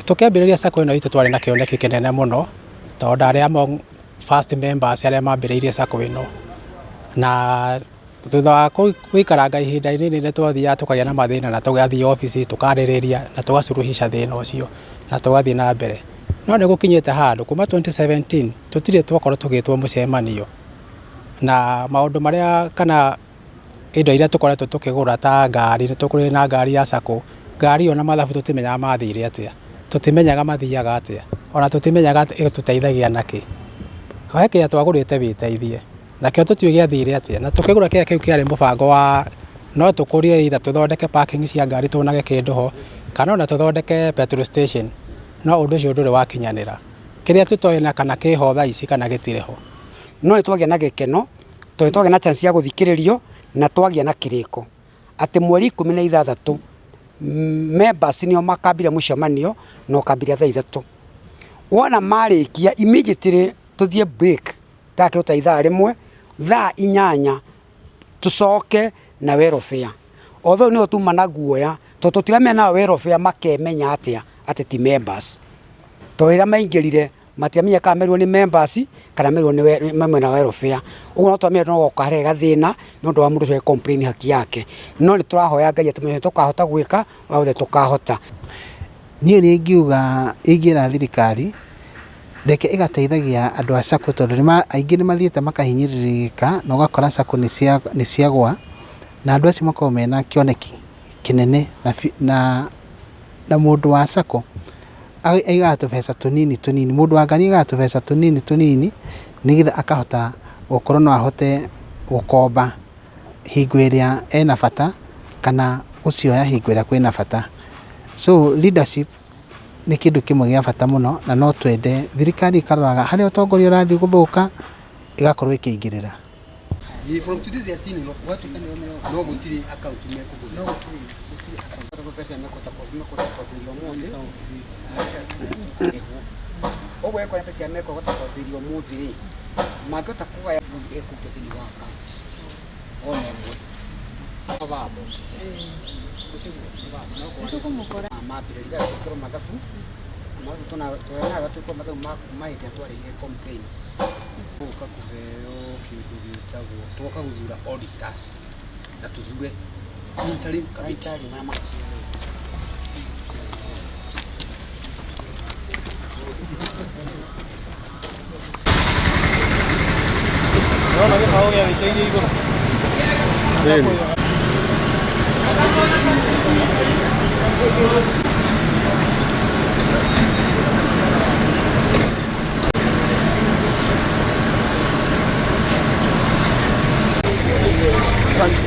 Tukiambĩrĩria sacco ĩno itũ twarĩ na kĩoneki kĩnene mũno tondũ arĩa among first members arĩa mambĩrĩirie sacco ĩno, na thutha wa gũikaranga ihinda inini nĩ twathiaga tũkagĩa na mathĩna na tũgathiĩ obici tũkarĩrĩria na tũgacuruhisha thĩna ũcio na tũgathiĩ na mbere. No nĩ gũkinyĩte handũ kuma 2017 tũtirĩ twakorwo tũgĩtwo mũcemanio, na maũndũ marĩa kana indo iria tũkoretwo tũkĩgũra ta ngari, nĩ tũkũrĩ na ngari ya sacco, ngari ĩyo na mathabu tũtimenyaga mathire atĩa, tũtimenyaga mathiaga atĩa, ona tũtimenyaga ĩtũteithagia nakĩ. He kĩrĩa twagũrĩte wĩteithie nakĩo tũtiũĩ gĩathire atĩa, na tũkĩgũra kĩrĩa kĩu kĩarĩ mũbango wa no tũkũrie either tũthondeke parking cia ngari tũnage kĩndũ ho kana ona tũthondeke petrol station, no ũndũ ũcio ndũrĩ wakinyanĩra. Kĩrĩa tũtoĩ na kana kĩho thaa ici kana gĩtirĩ ho. No nĩ twagĩa na gĩkeno tondũ twagĩa na chance ya gũthikĩrĩrio na twagĩa na kĩrĩko atĩ mweri 16 members nĩo makambire mũcemanio na ũkambire thaa 3. Wona marĩkia immediately tũthiĩ break takĩruta ithaa rĩmwe thaa 8 tũcoke na welfare. Although nĩo tuma na guoya tondũ tũtiramenya na welfare makemenya atĩa atĩ ti members. Tondũ rĩrĩa maingĩrire matiamenya kana merirwo nĩ members kana merirwo nĩ memwe na welfare. Ũguo no twamenya no gũkarehe gathĩna nĩ ũndũ wa mũndũ ũcio complain haki yake. No nĩ tũrahoya Ngai atĩ mũthenya tũkahota gwĩka wothe tũkahota. Niĩ nĩ ingiuga ingĩra thirikari reke ĩgateithagia andũ a sacco tondũ aingĩ nĩ mathiĩte makahinyĩrĩrĩka na ũgakora sacco nĩ ciagwa na andũ acio makorwo mena kĩoneki kĩnene na mũndũ wa sacco aigaga tũbeca tũnini, mũndũ wa ngari aigaga tũbeca tũnini nĩgetha akahota gũkorwo no ahote gũkomba hingo ĩrĩa ena bata kana gũcioya hingo ĩrĩa kwĩna bata. So leadership nĩ kĩndũ kĩmwe gĩa bata mũno na no twende thirikari ĩkaroraga harĩa ũtongoria ũrathiĩ gũthũka ĩgakorwo ĩkĩingĩrĩra. From today they are thinking of what can no gutiri account no gutiri account pesa yamekota kwa bilioni moja obo yako pesa yamekota kwa bilioni moja magota kuga ya kupetini wa account one mwe babo tukumukora mabirira tukoro mathafu mazi tunaga tuko mathafu maite atwarire complain uka kuheo kindu gitagwo twoka guthura auditors na tuthure interim committee na machi no no gĩbaũ gĩa wĩteithia igũrũ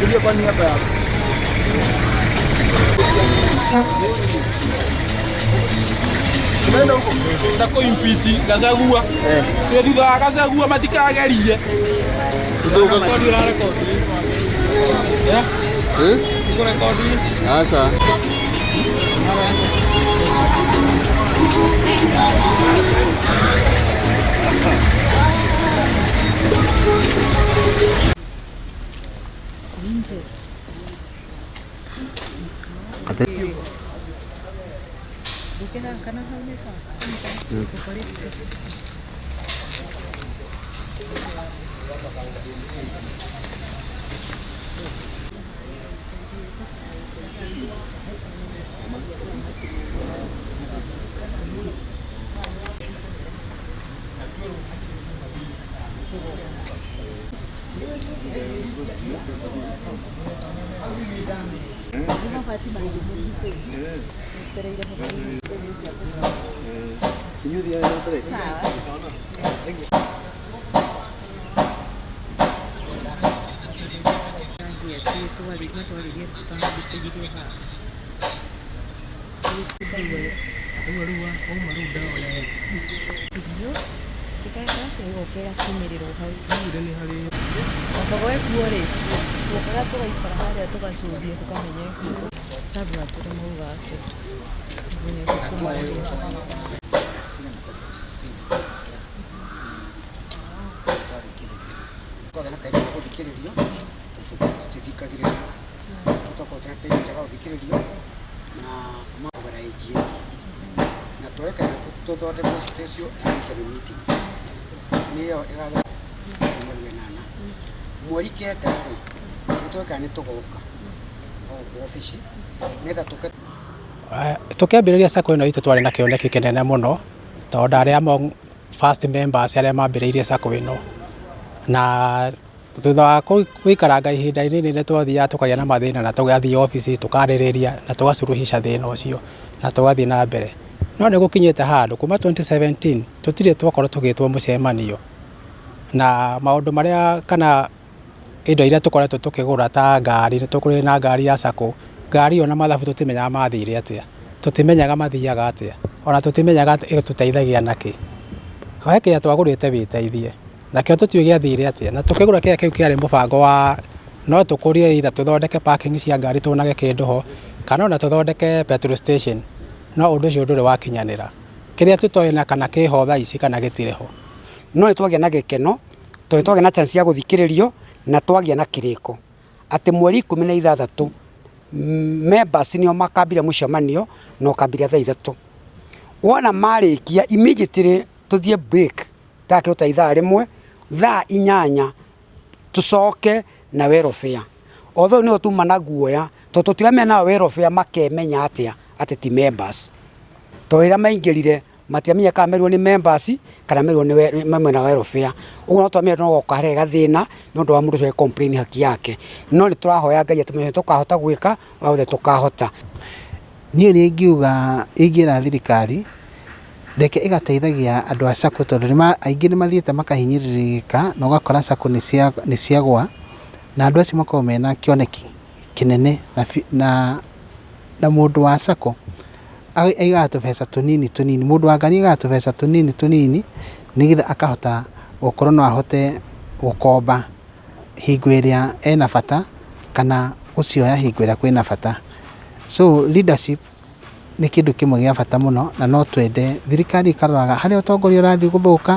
Ndio kwa niaba yako. Tunaenda huko. Ndako impiti Gachagua. Tuwe thutha wa Gachagua matikagerie. Tudoka kwa ndio record. Tuko record. Sasa. tũreke tũthondeke special monitoring meeting nĩyo ĩgatho mweri wenana mweri kenda nĩtweka nĩtũgoka gũkũ obici nĩgetha tũkĩambĩrĩria sacco ĩno itũ twarĩ na kĩoneki kĩnene mũno tondũ ndarĩ among first members arĩa mambĩrĩirie sacco ĩno, na thutha wa gũikaranga ihinda inini nĩ twathiaga tũkagĩa na mathĩna na tũgathiĩ obici tũkarĩrĩria na tũgacuruhisha thĩna ũcio na tũgathiĩ na mbere. No nĩ gũkinyĩte handũ kuma 2017 tũtirĩ twakorwo tũgĩtwo mũcemanio, na maũndũ marĩa kana indo iria tũkoretwo tũkĩgũra ta ngari, nĩ tũkũrĩ na ngari ya sacco, ngari ĩyo na mathabu tũtimenyaga mathire atĩa, tũtimenyaga mathiaga atĩa, ona tũtimenyaga ĩtũteithagia nakĩ. He kĩrĩa twagũrĩte wĩteithie nakĩo tũtiũĩ gĩathire atĩa, na tũkĩgũra kĩrĩa kĩu kĩarĩ mũbango wa no tũkũrie either tũthondeke parking cia ngari tũnage kĩndũ ho kana ona tũthondeke petrol station, no ũndũ ũcio ndũrĩ wakinyanĩra. Kĩrĩa tũtoĩ na kana kĩho thaa ici kana gĩtirĩ ho. No nĩ twagĩa na gĩkeno tondũ twagĩa na chance ya gũthikĩrĩrio na twagĩa na kĩrĩko atĩ mweri 16 members nĩo makambire mũcemanio na ũkambire thaa 3. Wona marĩkia immediately tũthiĩ break takĩruta ithaa rĩmwe thaa 8 tũcoke na welfare. Although nĩo tuma na guoya tondũ tũtiramenya na welfare makemenya atĩ ti members. Tondũ ĩrĩa maingĩrire matiamenya kana merirwo nĩ members kana merirwo nĩ memwe na welfare. Ũguo no twamenya no goka harĩa gathĩna nĩ ũndũ wa mũndũ ũcio complain haki yake. No nĩ tũrahoya Ngai atĩ mũthenya tũkahota gwĩka wothe tũkahota. Niĩ nĩ ingiuga ingĩra thirikari reke ĩgateithagia andũ a sacco tondũ aingĩ nĩ mathiĩte makahinyĩrĩrĩka na ũgakora sacco nĩ ciagwa na andũ acio makorwo mena kĩoneki kĩnene na mũndũ wa sacco aigaga tũbeca tũnini, mũndũ wa ngari aigaga tũbeca tũnini nĩgetha akahota gũkorwo no ahote gũkomba hingo ĩrĩa ena bata kana gũcioya hingo ĩrĩa kwĩna bata. So leadership nĩ kĩndũ kĩmwe gĩa bata mũno na no twende thirikari ĩkaroraga harĩa ũtongoria ũrathiĩ gũthũka